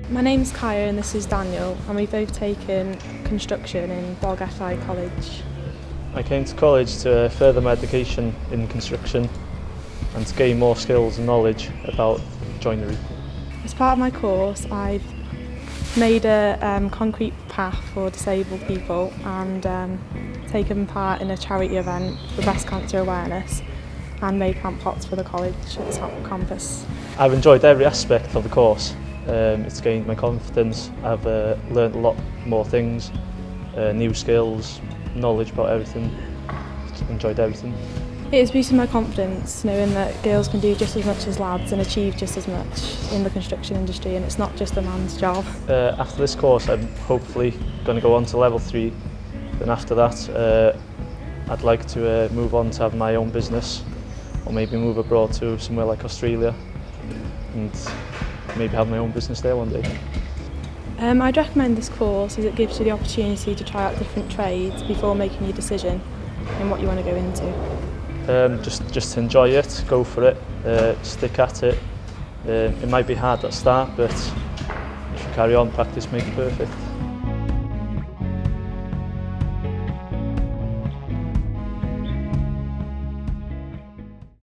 My name's Kaya and this is Daniel, and we've both taken construction in Bolgathau College. I came to college to further my education in construction and to gain more skills and knowledge about joinery. As part of my course, I've made a concrete path for disabled people and taken part in a charity event for breast cancer awareness and made plant pots for the college at the top campus. I've enjoyed every aspect of the course. It's gained my confidence. I've learned a lot more things, new skills, knowledge about everything. Enjoyed everything. It has boosted my confidence knowing that girls can do just as much as lads and achieve just as much in the construction industry, and it's not just a man's job. After this course I'm hopefully going to go on to level 3. Then after that I'd like to move on to have my own business, or maybe move abroad to somewhere like Australia and maybe have my own business there one day. I'd recommend this course as it gives you the opportunity to try out different trades before making your decision in what you want to go into. Just to enjoy it, go for it, stick at it. It might be hard at the start, but if you carry on, practice makes perfect.